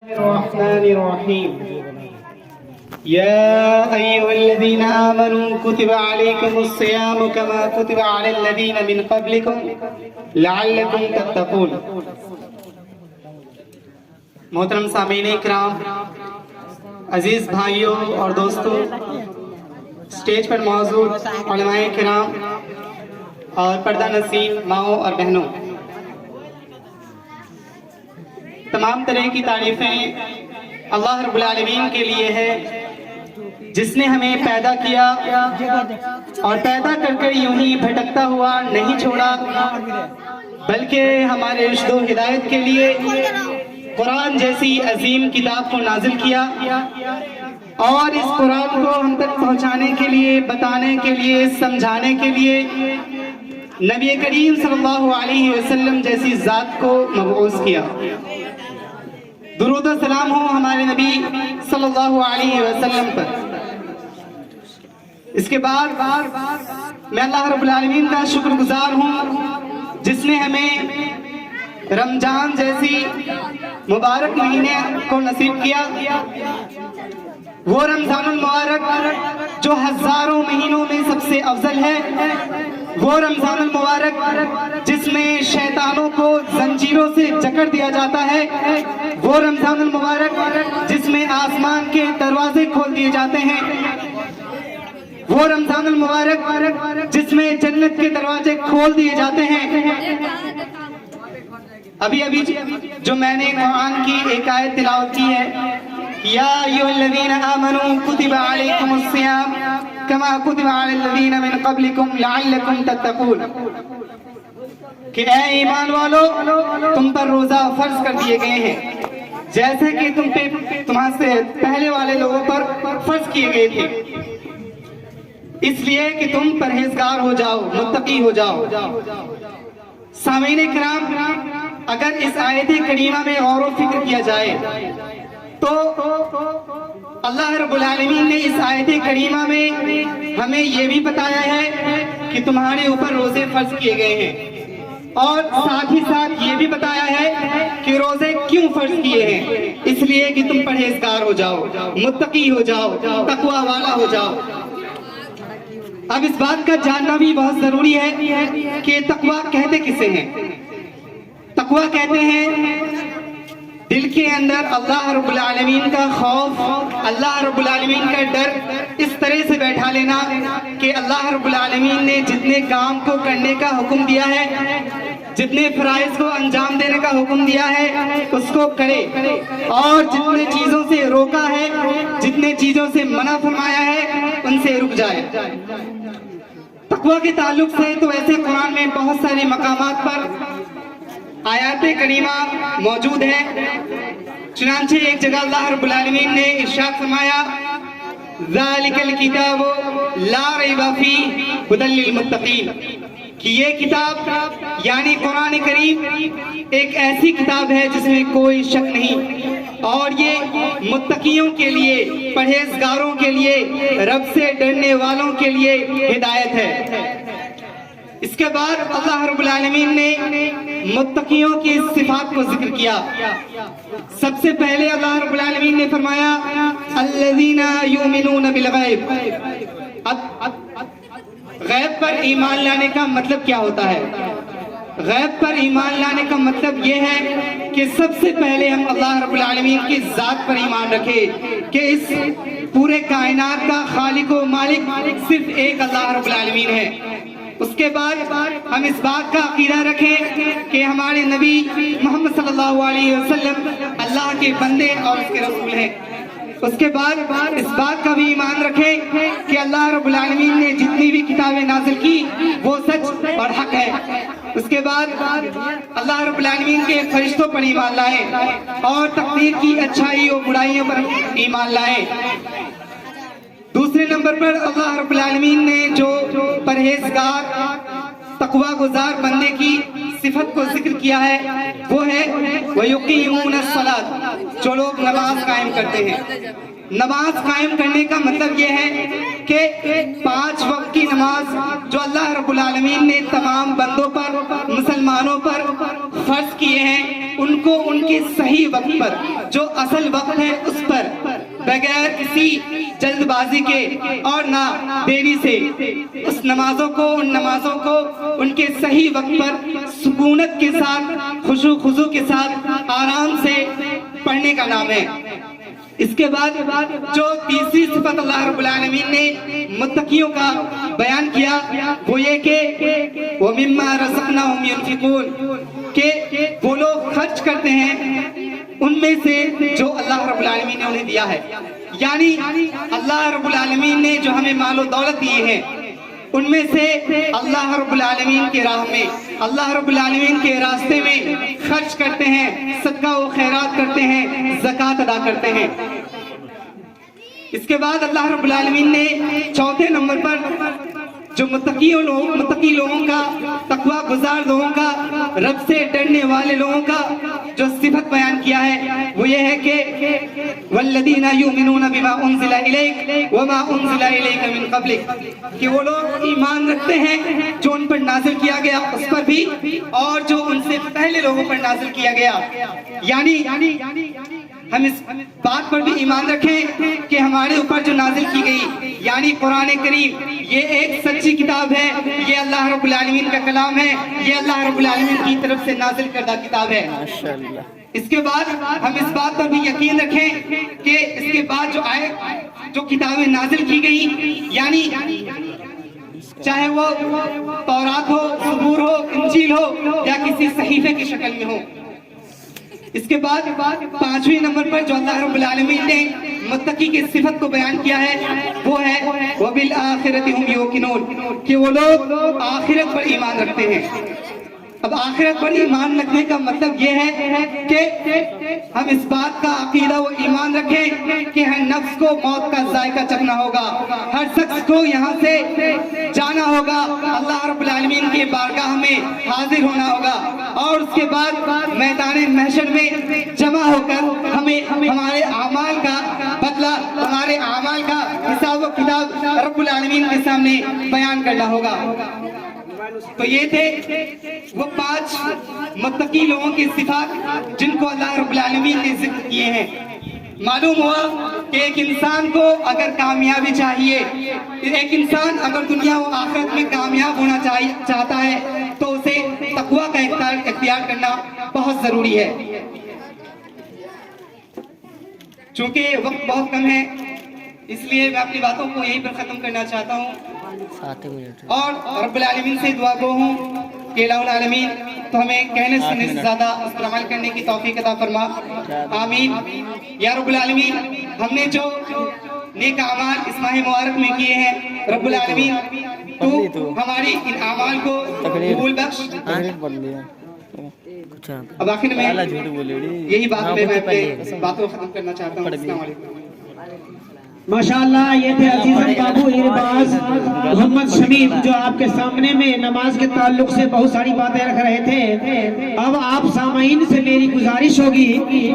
الرحمن الرحيم يا أيها الذين آمنوا كتب عليكم الصيام كما كتب على الذين من قبلكم لعلكم تتقون. محترم سامعین کرام، عزیز بھائیوں اور دوستوں، اسٹیج پر موجود علماء کرام اور پردہ نشین ماؤں اور بہنوں، تمام طرح کی تعریفیں اللہ رب العالمین کے لیے ہے جس نے ہمیں پیدا کیا اور پیدا کر یوں ہی بھٹکتا ہوا نہیں چھوڑا، بلکہ ہمارے رشد و ہدایت کے لیے قرآن جیسی عظیم کتاب کو نازل کیا اور اس قرآن کو ہم تک پہنچانے کے لیے، بتانے کے لیے، سمجھانے کے لیے نبی کریم صلی اللہ علیہ وسلم جیسی ذات کو مبعوث کیا. درود و سلام ہو ہمارے نبی صلی اللہ علیہ وسلم پر. اس کے بعد میں اللہ رب العالمین کا شکر گزار ہوں جس نے ہمیں رمضان جیسی مبارک مہینے کو نصیب کیا. وہ رمضان المبارک جو ہزاروں مہینوں میں سب سے افضل ہے، وہ رمضان المبارک جس میں شیطانوں کو زنجیروں سے جکڑ دیا جاتا ہے، وہ رمضان المبارک جس میں آسمان کے دروازے کھول دیے جاتے ہیں، وہ رمضان المبارک جس میں جنت کے دروازے کھول دیے جاتے ہیں. ابھی جو میں نے قرآن کی ایک آیت تلاوت کی ہے، یا ایھا الذین آمنوا کتب علیکم الصیام کما کتب علی الذین من قبلکم لعلکم تتقون، کہ اے ایمان والو، تم پر روزہ فرض کر دیے گئے ہیں جیسے کہ تمہارے سے پہلے والے لوگوں پر فرض کیے گئے تھے، اس لیے کہ تم پرہیزگار ہو جاؤ، متقی ہو جاؤ. سامعین کرام، اگر اس آیت کریمہ میں غور و فکر کیا جائے تو اللہ رب العالمین نے اس آیت کریمہ میں ہمیں یہ بھی بتایا ہے کہ تمہارے اوپر روزے فرض کیے گئے ہیں، اور ساتھ ہی ساتھ یہ بھی بتایا ہے کہ روزے کیوں فرض کیے ہیں، اس لیے کہ تم پرہیزگار ہو جاؤ، متقی ہو جاؤ، تقوی والا ہو جاؤ. اب اس بات کا جاننا بھی بہت ضروری ہے کہ تقوی کہتے کسے ہیں. تقوی کہتے ہیں دل کے اندر اللہ رب العالمین کا خوف، اللہ رب العالمین کا ڈر اس طرح سے بیٹھا لینا کہ اللہ رب العالمین نے جتنے کام کو کرنے کا حکم دیا ہے، جتنے فرائض کو انجام دینے کا حکم دیا ہے اس کو کرے، اور جتنے چیزوں سے روکا ہے، جتنے چیزوں سے منع فرمایا ہے ان سے رک جائے. تقوی کے تعلق سے تو ایسے قرآن میں بہت سارے مقامات پر آیات کریمہ موجود ہیں. چنانچہ ایک جگہ اللہ رب العالمین نے ارشاد فرمایا، ذالک الکتاب لا ریب فیہ ھدی للمتقین، کہ یہ کتاب یعنی قرآن کریم ایک ایسی کتاب ہے جس میں کوئی شک نہیں، اور یہ متقیوں کے لیے، پرہیزگاروں کے لیے، رب سے ڈرنے والوں کے لیے ہدایت ہے. اس کے بعد اللہ رب العالمین نے متقیوں کی صفات کو ذکر کیا. سب سے پہلے اللہ رب العالمین نے فرمایا الذین یؤمنون بالغیب. غیب پر ایمان لانے کا مطلب کیا ہوتا ہے؟ غیب پر ایمان لانے کا مطلب یہ ہے کہ سب سے پہلے ہم اللہ رب العالمین کی ذات پر ایمان رکھیں کہ اس پورے کائنات کا خالق و مالک صرف ایک اللہ رب العالمین ہے. اس کے بعد ہم اس بات کا عقیدہ رکھیں کہ ہمارے نبی محمد صلی اللہ علیہ وسلم اللہ کے بندے اور اس کے رسول ہیں. اس کے بعد اس بات کا بھی ایمان رکھیں کہ اللہ رب العالمین نے جتنی بھی کتابیں نازل کی وہ سچ اور حق ہے. اس کے بعد اللہ رب العالمین کے فرشتوں پر ایمان لائیں اور تقدیر کی اچھائی اور برائیوں پر ایمان لائیں. دوسرے نمبر پر اللہ رب العالمین نے جو پرہیزگار، تقوی گزار بندے کی صفت کو ذکر کیا ہے وہ ہے وَيُقِيمُونَ الصَّلَاةَ، جو لوگ نماز قائم کرتے ہیں. نماز قائم کرنے کا مطلب یہ ہے کہ 5 وقت کی نماز جو اللہ رب العالمین نے تمام بندوں پر، مسلمانوں پر فرض کیے ہیں، ان کو ان کے صحیح وقت پر، جو اصل وقت ہے اس پر، بغیر کسی جلد بازی کے اور نہ دیری سے اس نمازوں کو، ان نمازوں کو ان کے صحیح وقت پر سکونت کے ساتھ، خشوع خضوع کے ساتھ آرام سے پڑھنے کا نام ہے۔ اس کے بعد جو تیسری صفت اللہ رب العالمین نے متقیوں کا بیان کیا وہ یہ کہ وَمِمَّا رَزَقْنَاهُمْ يُنْفِقُونَ، کہ وہ لوگ خرچ کرتے ہیں ان میں سے جو اللہ رب العالمین نے انہیں دیا ہے۔ یعنی اللہ رب العالمین نے جو ہمیں مال و دولت دیے ہیں ان میں سے اللہ رب العالمین کے راہ میں، اللہ رب العالمین کے راستے میں خرچ کرتے ہیں، صدقہ و خیرات کرتے ہیں، زکوٰۃ ادا کرتے ہیں۔ اس کے بعد اللہ رب العالمین نے چوتھے نمبر پر جو متقی لوگوں کا، تقوی گزار لوگوں کا، رب سے ڈرنے والے لوگوں کا جو صفت بیان کیا ہے وہ یہ ہے کہ وَالَّذِينَ يُؤْمِنُونَ بِمَا أُنزِلَ إِلَيْكَ وَمَا أُنزِلَ إِلَيْكَ مِن قَبْلِكَ، کہ وہ لوگ ایمان رکھتے ہیں جو ان پر نازل کیا گیا اس پر بھی، اور جو ان سے پہلے لوگوں پر نازل کیا گیا۔ یعنی ہم اس بات پر بھی ایمان رکھیں کہ ہمارے اوپر جو نازل کی گئی یعنی قرآن کریم یہ ایک سچی کتاب ہے، یہ اللہ رب العالمین کا کلام ہے، یہ اللہ رب العالمین کی طرف سے نازل کردہ کتاب ہے۔ اس کے بعد ہم اس بات پر بھی یقین رکھیں کہ اس کے بعد جو کتابیں نازل کی گئی یعنی چاہے وہ تورات ہو، زبور ہو، انجیل ہو یا کسی صحیفے کی شکل میں ہو۔ اس کے بعد 5ویں نمبر پر جو اللہ رب العالمین نے متقی کی صفت کو بیان کیا ہے وہ ہے وَبِالْآخِرَةِ هُمْ يُوقِنُونَ، کہ وہ لوگ آخرت پر ایمان رکھتے ہیں۔ اب آخرت پر ایمان رکھنے کا مطلب یہ ہے کہ ہم اس بات کا عقیدہ و ایمان رکھیں کہ ہر نفس کو موت کا ذائقہ چکھنا ہوگا، ہر شخص کو یہاں سے جانا ہوگا، اللہ رب العالمین کے بارگاہ میں حاضر ہونا ہوگا، اور اس کے بعد میدان محشر میں جمع ہو کر ہمیں ہمارے اعمال کا بدلہ، ہمارے اعمال کا حساب و کتاب رب العالمین کے سامنے بیان کرنا ہوگا۔ تو یہ تھے وہ 5 متقی لوگوں کی صفات جن کو اللہ رب العالمین نے ذکر کیے ہیں۔ معلوم ہوا کہ ایک انسان کو اگر کامیابی چاہیے، ایک انسان اگر دنیا و آخرت میں کامیاب ہونا چاہتا ہے تو اسے تقوی کا اختیار کرنا بہت ضروری ہے۔ چونکہ وقت بہت کم ہے اس لیے میں اپنی باتوں کو یہیں پر ختم کرنا چاہتا ہوں، اور رب العالمین سے دعا گو ہوں کہ الہ العالمین تو ہمیں کہنے سننے سے زیادہ اس پر عمل کرنے کی توفیق عطا فرما، آمین یا رب العالمین۔ ہم نے جو نیک اعمال اس ماہ مبارک میں کیے ہیں رب العالمین تو ہماری ان اعمال کو قبول بخش۔ اب آخر میں یہی بات میں اپنے باتوں کو ختم کرنا چاہتا ہوں۔ السلام علیکم۔ ماشاءاللہ یہ تھے عزیزاً بابو ارباز محمد شمیم جو آپ کے سامنے میں نماز کے تعلق سے بہت ساری باتیں رکھ رہے تھے۔ اب آپ سامعین سے میری گزارش ہوگی